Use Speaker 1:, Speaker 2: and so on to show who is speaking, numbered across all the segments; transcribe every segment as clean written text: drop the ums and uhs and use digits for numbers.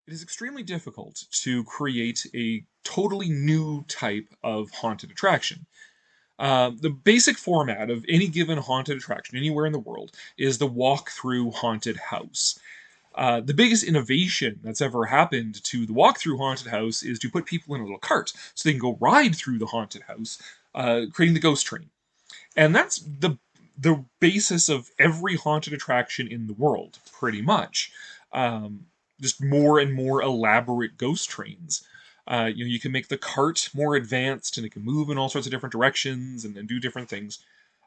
Speaker 1: It is extremely difficult to create a totally new type of haunted attraction. The basic format of any given haunted attraction anywhere in the world is the walk-through haunted house. The biggest innovation that's ever happened to the walk-through haunted house is to put people in a little cart so they can go ride through the haunted house, creating the ghost train. And that's the basis of every haunted attraction in the world, pretty much. Um, just more and more elaborate ghost trains. You can make the cart more advanced and it can move in all sorts of different directions and do different things.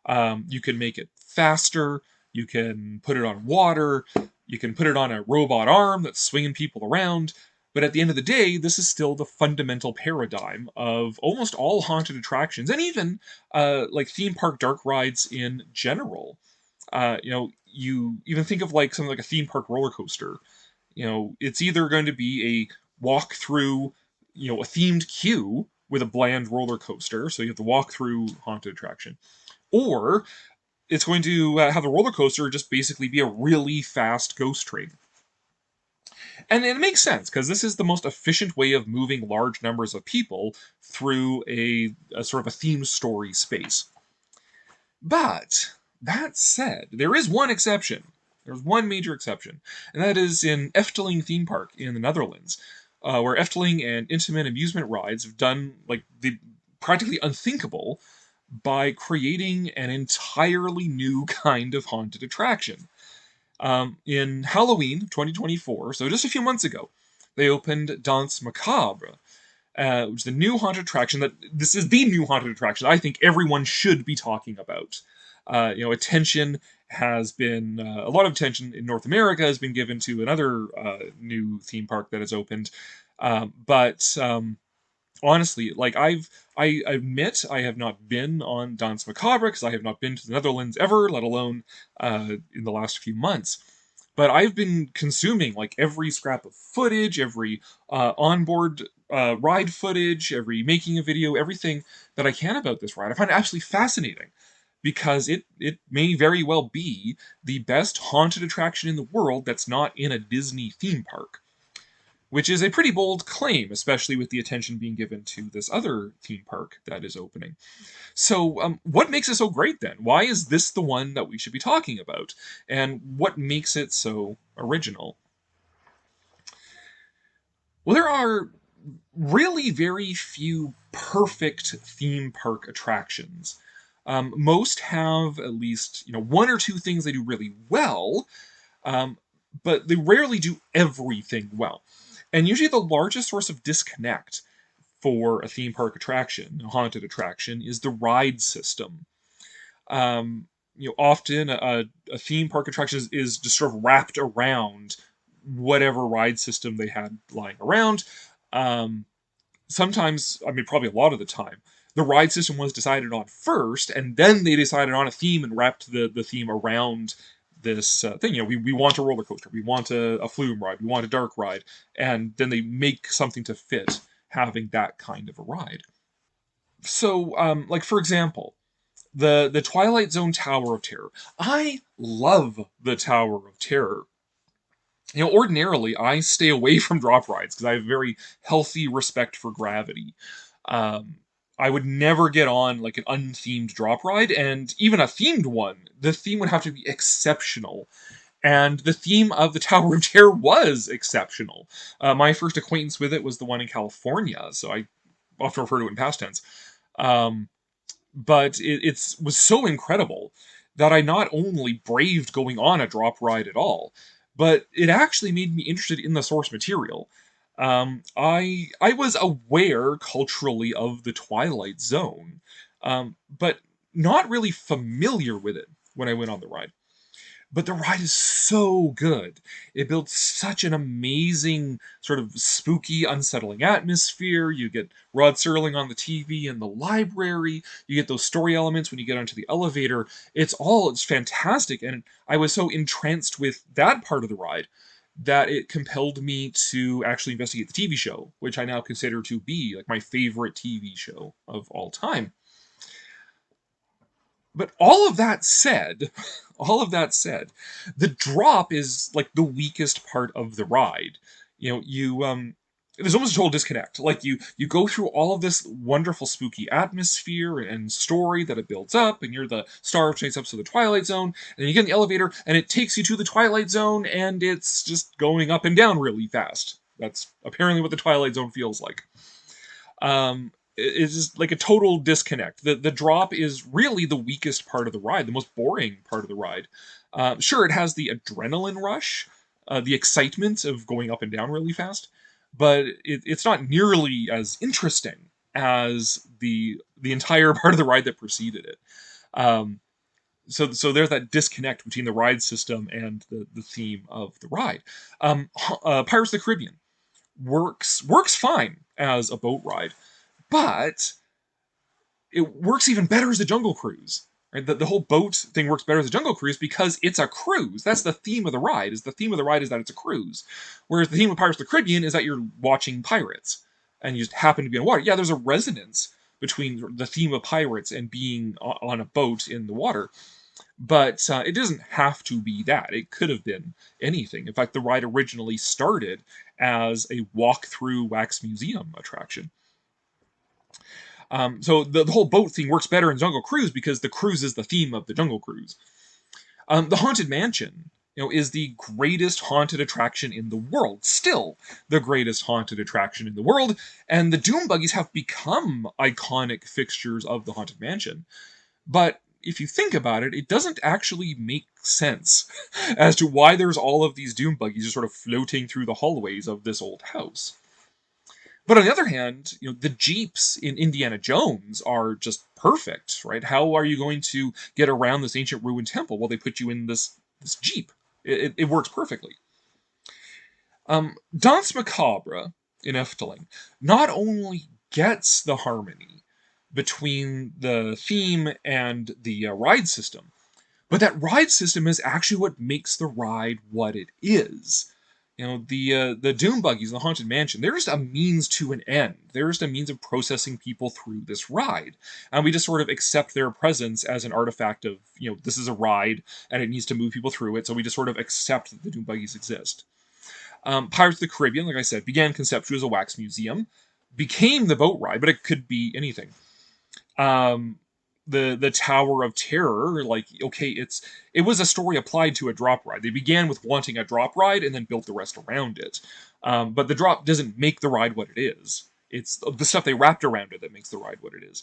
Speaker 1: You can make it faster. You can put it on water. You can put it on a robot arm that's swinging people around. But at the end of the day, this is still the fundamental paradigm of almost all haunted attractions, and even like theme park dark rides in general. You even think of like something like a theme park roller coaster. It's either going to be a walk through, a themed queue with a bland roller coaster, so you have to walk through haunted attraction, or it's going to have the roller coaster just basically be a really fast ghost train. And it makes sense because this is the most efficient way of moving large numbers of people through a sort of a theme story space. But that said, there is one exception. There's one major exception, and that is in Efteling theme park in the Netherlands, where Efteling and Intamin amusement rides have done like the practically unthinkable by creating an entirely new kind of haunted attraction. In Halloween 2024, so just a few months ago, they opened Danse Macabre, which is the new haunted attraction that this is the new haunted attraction I think everyone should be talking about. Attention has been a lot of attention in North America has been given to another new theme park that has opened, but honestly, like I admit I have not been on Danse Macabre because I have not been to the Netherlands ever, let alone in the last few months. But I've been consuming like every scrap of footage, every onboard ride footage, every making a video, everything that I can about this ride. I find it absolutely fascinating because it may very well be the best haunted attraction in the world that's not in a Disney theme park, which is a pretty bold claim, especially with the attention being given to this other theme park that is opening. So, what makes it so great then? Why is this the one that we should be talking about? And what makes it so original? Well, there are really very few perfect theme park attractions. Most have at least one or two things they do really well, um, but they rarely do everything well. And usually, the largest source of disconnect for a theme park attraction, a haunted attraction, is the ride system. Often a theme park attraction is just sort of wrapped around whatever ride system they had lying around. Um, Sometimes, I mean, probably a lot of the time, the ride system was decided on first, and then they decided on a theme and wrapped the theme around this thing. We want a roller coaster, we want a flume ride, we want a dark ride, and then they make something to fit having that kind of a ride. So, like for example, the Twilight Zone Tower of Terror. I love the Tower of Terror. Ordinarily I stay away from drop rides because I have very healthy respect for gravity. Um, I would never get on like an unthemed drop ride, and even a themed one. The theme would have to be exceptional, and the theme of the Tower of Terror was exceptional. My first acquaintance with it was the one in California, so I often refer to it in past tense. Um, but it was so incredible that I not only braved going on a drop ride at all, but it actually made me interested in the source material. I was aware culturally of the Twilight Zone, but not really familiar with it when I went on the ride. But the ride is so good. It builds such an amazing, sort of spooky, unsettling atmosphere. You get Rod Serling on the TV in the library. You get those story elements when you get onto the elevator. It's fantastic. And I was so entranced with that part of the ride that it compelled me to actually investigate the TV show, which I now consider to be like my favorite TV show of all time. But all of that said, all of that said, the drop is like the weakest part of the ride. There's almost a total disconnect. Like you go through all of this wonderful spooky atmosphere and story that it builds up, and you're the star of chase ups to the Twilight Zone, and then you get in the elevator and it takes you to the Twilight Zone, and it's just going up and down really fast. That's apparently what the Twilight Zone feels like. It's just like a total disconnect. The drop is really the weakest part of the ride, the most boring part of the ride. Sure, it has the adrenaline rush, the excitement of going up and down really fast, but it's not nearly as interesting as the entire part of the ride that preceded it. Um, so there's that disconnect between the ride system and the theme of the ride. Pirates of the Caribbean works fine as a boat ride, but it works even better as a Jungle Cruise. Right? The whole boat thing works better as a Jungle Cruise because it's a cruise. That's the theme of the ride. Is the theme of the ride is that it's a cruise, whereas the theme of Pirates of the Caribbean is that you're watching pirates and you just happen to be in water. Yeah, there's a resonance between the theme of pirates and being on a boat in the water, but it doesn't have to be that. It could have been anything. In fact, the ride originally started as a walk-through wax museum attraction. So the whole boat thing works better in Jungle Cruise because the cruise is the theme of the Jungle Cruise. The Haunted Mansion, is the greatest haunted attraction in the world. Still the greatest haunted attraction in the world, and the Doom Buggies have become iconic fixtures of the Haunted Mansion. But if you think about it, it doesn't actually make sense as to why there's all of these Doom Buggies just sort of floating through the hallways of this old house. But on the other hand, the Jeeps in Indiana Jones are just perfect, right? How are you going to get around this ancient ruined temple? Well, they put you in this Jeep. It works perfectly. Danse Macabre in Efteling not only gets the harmony between the theme and the ride system, but that ride system is actually what makes the ride what it is. The Doom Buggies, the Haunted Mansion, they're just a means to an end. They're just a means of processing people through this ride. And we just sort of accept their presence as an artifact of, this is a ride and it needs to move people through it. So we just sort of accept that the Doom Buggies exist. Pirates of the Caribbean, like I said, began conceptually as a wax museum, became the boat ride, but it could be anything. Um, the Tower of Terror, like, okay, it was a story applied to a drop ride. They began with wanting a drop ride and then built the rest around it. But the drop doesn't make the ride what it is. It's the stuff they wrapped around it that makes the ride what it is.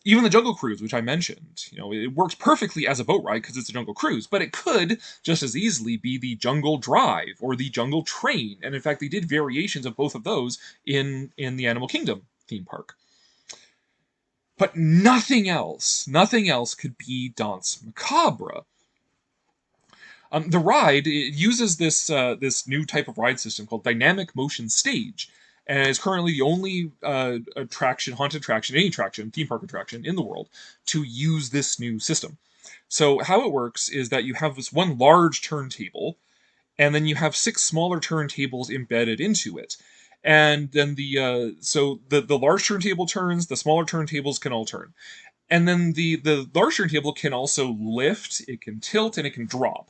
Speaker 1: Even the Jungle Cruise, which I mentioned, it works perfectly as a boat ride because it's a Jungle Cruise, but it could just as easily be the Jungle Drive or the Jungle Train. And in fact, they did variations of both of those in the Animal Kingdom theme park. But nothing else could be Danse Macabre. The ride it uses this new type of ride system called dynamic motion stage, and is currently the only haunted attraction, any attraction, theme park attraction in the world to use this new system. So how it works is that you have this one large turntable, and then you have 6 smaller turntables embedded into it. And then the large turntable turns, the smaller turntables can all turn. And then the large turntable can also lift, it can tilt, and it can drop.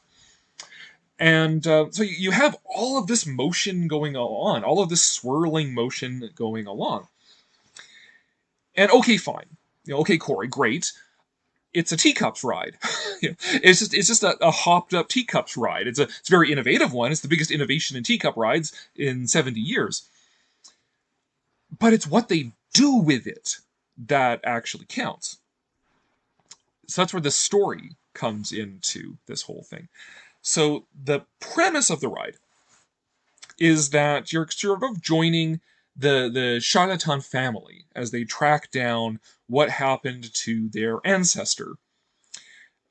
Speaker 1: And so you have all of this motion going on, all of this swirling motion going along. And okay, fine. Okay, Corey, great. It's a teacups ride. It's just a hopped up teacups ride. It's a very innovative one. It's the biggest innovation in teacup rides in 70 years. But it's what they do with it that actually counts. So that's where the story comes into this whole thing. So the premise of the ride is that you're sort of joining the charlatan family as they track down what happened to their ancestor,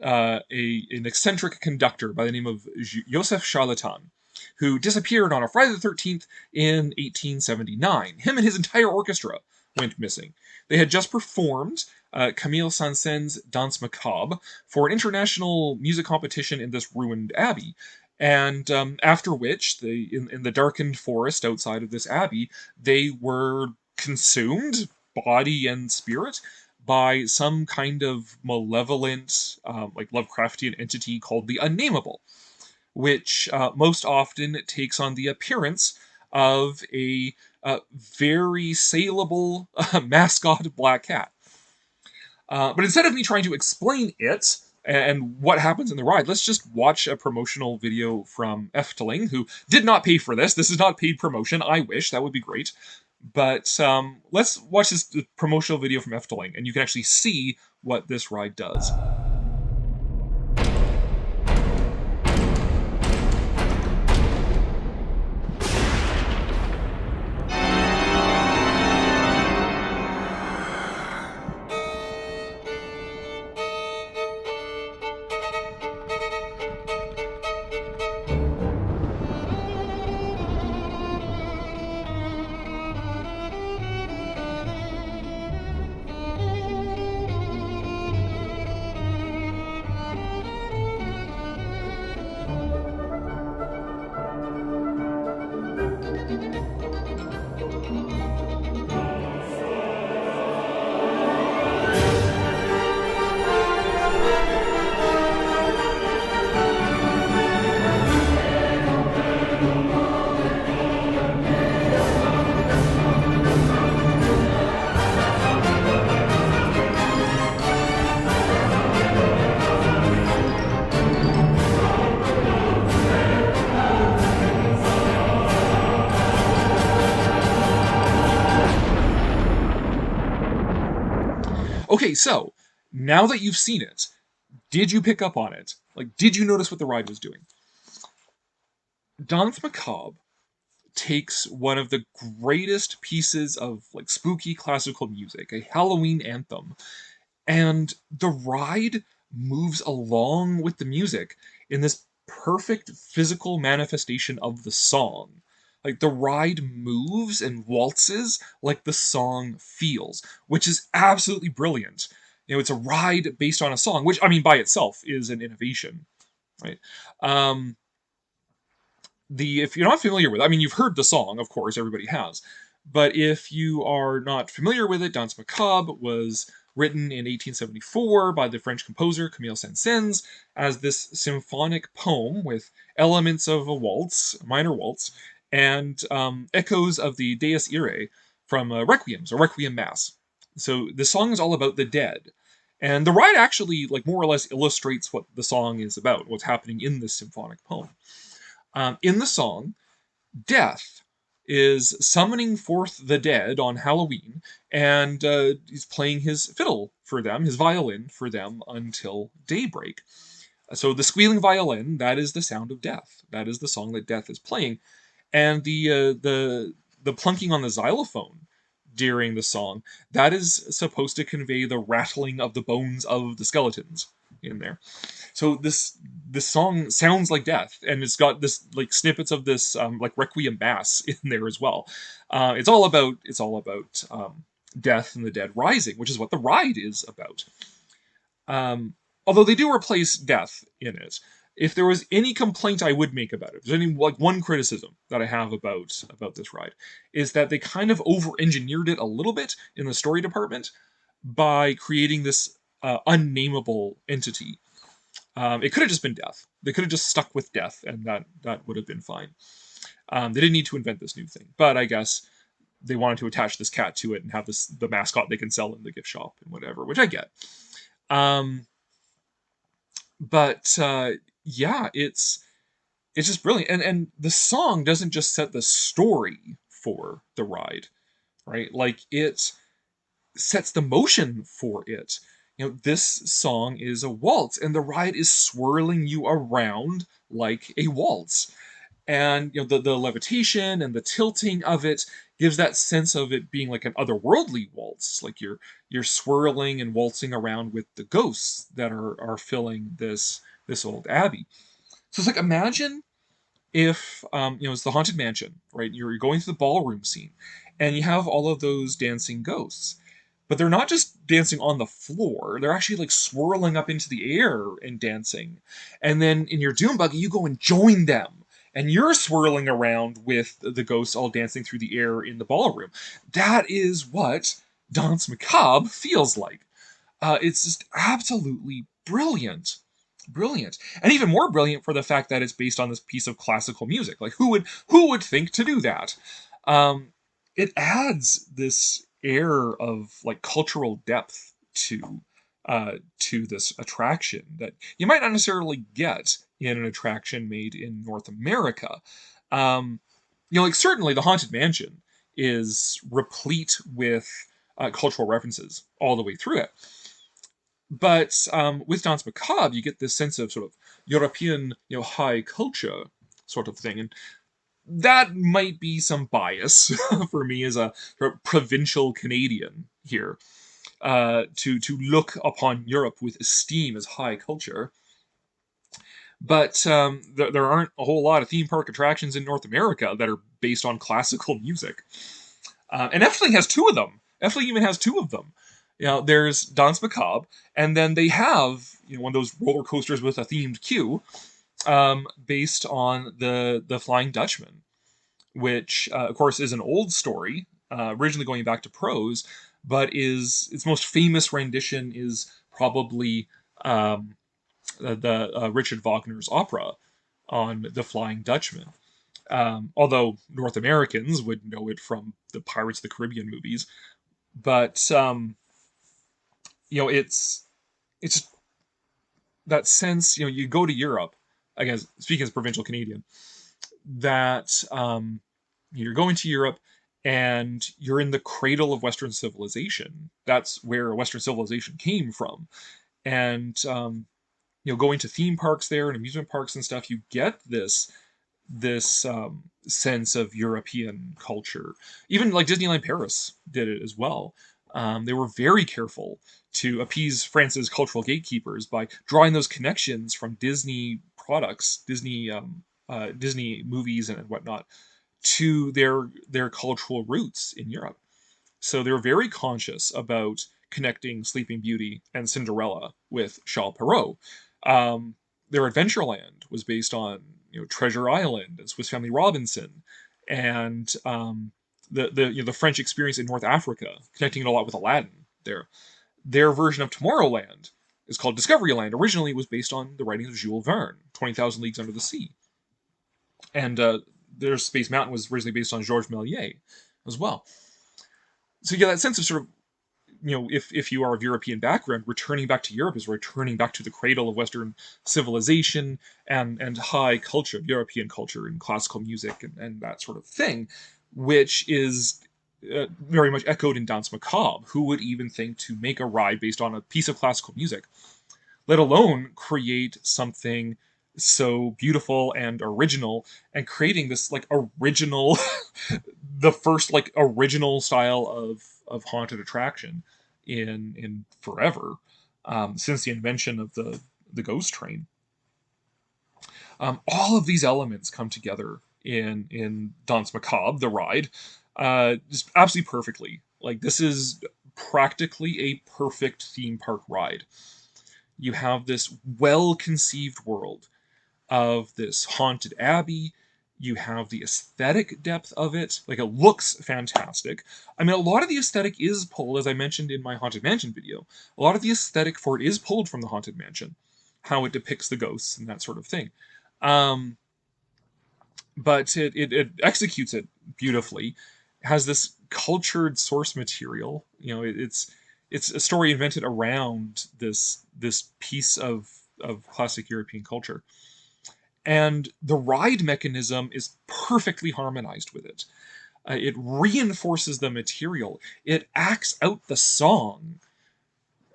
Speaker 1: an eccentric conductor by the name of Joseph Charlatan, who disappeared on a Friday the 13th in 1879. Him and his entire orchestra went missing. They had just performed Camille Saint-Saëns' Danse Macabre for an international music competition in this ruined abbey. And after which, in the darkened forest outside of this abbey, they were consumed, body and spirit, by some kind of malevolent, like Lovecraftian entity called the Unnameable. which most often takes on the appearance of a very saleable mascot black cat. But instead of me trying to explain it and what happens in the ride, let's just watch a promotional video from Efteling, who did not pay for this. This is not paid promotion. I wish. That would be great. But let's watch this promotional video from Efteling, and you can actually see what this ride does. Okay, so now that you've seen it, did you pick up on it? Like, did you notice what the ride was doing? Danse Macabre takes one of the greatest pieces of like spooky classical music, a Halloween anthem, and the ride moves along with the music in this perfect physical manifestation of the song. Like the ride moves and waltzes like the song feels, which is absolutely brilliant. It's a ride based on a song, which I mean by itself is an innovation, right? Um, the If you're not familiar with it, I mean you've heard the song, of course, everybody has. But if you are not familiar with it, Danse Macabre was written in 1874 by the French composer Camille Saint-Saëns as this symphonic poem with elements of a waltz, a minor waltz, and echoes of the Dies Irae from requiems or requiem mass. So the song is all about the dead, and the ride actually, like more or less, illustrates what the song is about, what's happening in this symphonic poem. In the song, Death is summoning forth the dead on Halloween, and he's playing his fiddle for them, his violin for them until daybreak. So the squealing violin, that is the sound of death. That is the song that Death is playing, and the plunking on the xylophone during the song, that is supposed to convey the rattling of the bones of the skeletons in there. So this song sounds like death, and it's got this like snippets of this like requiem mass in there as well. It's all about death and the dead rising, which is what the ride is about. Although they do replace death in it. If there was any complaint I would make about it, if there's any like one criticism that I have about this ride, is that they kind of over-engineered it a little bit in the story department by creating this unnameable entity. It could have just been death. They could have just stuck with death, and that would have been fine. They didn't need to invent this new thing, but I guess they wanted to attach this cat to it and have the mascot they can sell in the gift shop and whatever, which I get. But yeah, it's just brilliant, and the song doesn't just set the story for the ride, right? Like it sets the motion for it. This song is a waltz, and the ride is swirling you around like a waltz. And the levitation and the tilting of it gives that sense of it being like an otherworldly waltz, like you're swirling and waltzing around with the ghosts that are filling this old abbey. So it's like, imagine if it's the haunted mansion, right? You're going through the ballroom scene, and you have all of those dancing ghosts, but they're not just dancing on the floor, they're actually like swirling up into the air and dancing. And then in your doom buggy, you go and join them, and you're swirling around with the ghosts all dancing through the air in the ballroom. That is what Danse Macabre feels like. It's just absolutely brilliant. Brilliant, and even more brilliant for the fact that it's based on this piece of classical music. Like who would think to do that? Um, it adds this air of like cultural depth to this attraction that you might not necessarily get in an attraction made in North America. Um, like certainly the Haunted Mansion is replete with cultural references all the way through it. But with Danse Macabre, you get this sense of sort of European, high culture sort of thing, and that might be some bias for me as a sort of provincial Canadian here, to look upon Europe with esteem as high culture. But there aren't a whole lot of theme park attractions in North America that are based on classical music. And Efteling has two of them. Efteling even has two of them. There's Danse Macabre, and then they have one of those roller coasters with a themed queue, based on the Flying Dutchman, which of course is an old story, originally going back to prose, but is its most famous rendition is probably the Richard Wagner's opera on the Flying Dutchman. Although North Americans would know it from the Pirates of the Caribbean movies, but it's that sense. You go to Europe, again, speaking as a provincial Canadian, that you're going to Europe and you're in the cradle of Western civilization. That's where Western civilization came from, and going to theme parks there and amusement parks and stuff, you get this sense of European culture. Even like Disneyland Paris did it as well. They were very careful to appease France's cultural gatekeepers by drawing those connections from Disney products, Disney movies and whatnot, to their cultural roots in Europe. So they were very conscious about connecting Sleeping Beauty and Cinderella with Charles Perrault. Their Adventureland was based on Treasure Island and Swiss Family Robinson, and the French experience in North Africa, connecting it a lot with Aladdin. Their version of Tomorrowland is called Discoveryland. Originally, it was based on the writings of Jules Verne, 20,000 Leagues Under the Sea, and their Space Mountain was originally based on Georges Méliès as well. So you get that sense of sort of if you are of European background, returning back to Europe is returning back to the cradle of Western civilization and high culture, European culture and classical music and that sort of thing, which is very much echoed in Danse Macabre. Who would even think to make a ride based on a piece of classical music, let alone create something so beautiful and original, and creating this like original the first like original style of haunted attraction in forever, since the invention of the ghost train. All of these elements come together in Danse Macabre, the ride, just absolutely perfectly. Like this is practically a perfect theme park ride. You have this well conceived world of this haunted abbey. You have the aesthetic depth of it. Like, it looks fantastic. I mean, a lot of the aesthetic is pulled, as I mentioned in my Haunted Mansion video. A lot of the aesthetic for it is pulled from the Haunted Mansion, how it depicts the ghosts and that sort of thing. Um, but it executes it beautifully. It has this cultured source material. It's a story invented around this piece of classic European culture, and the ride mechanism is perfectly harmonized with it. It reinforces the material. It acts out the song.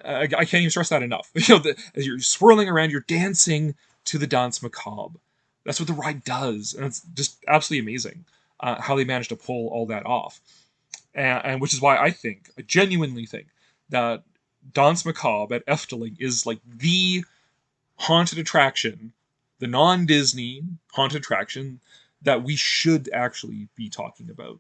Speaker 1: I can't even stress that enough. As you're swirling around, you're dancing to the Danse Macabre. That's what the ride does, and it's just absolutely amazing how they managed to pull all that off. And which is why I genuinely think that Danse Macabre at Efteling is like the haunted attraction, the non-Disney haunted attraction that we should actually be talking about.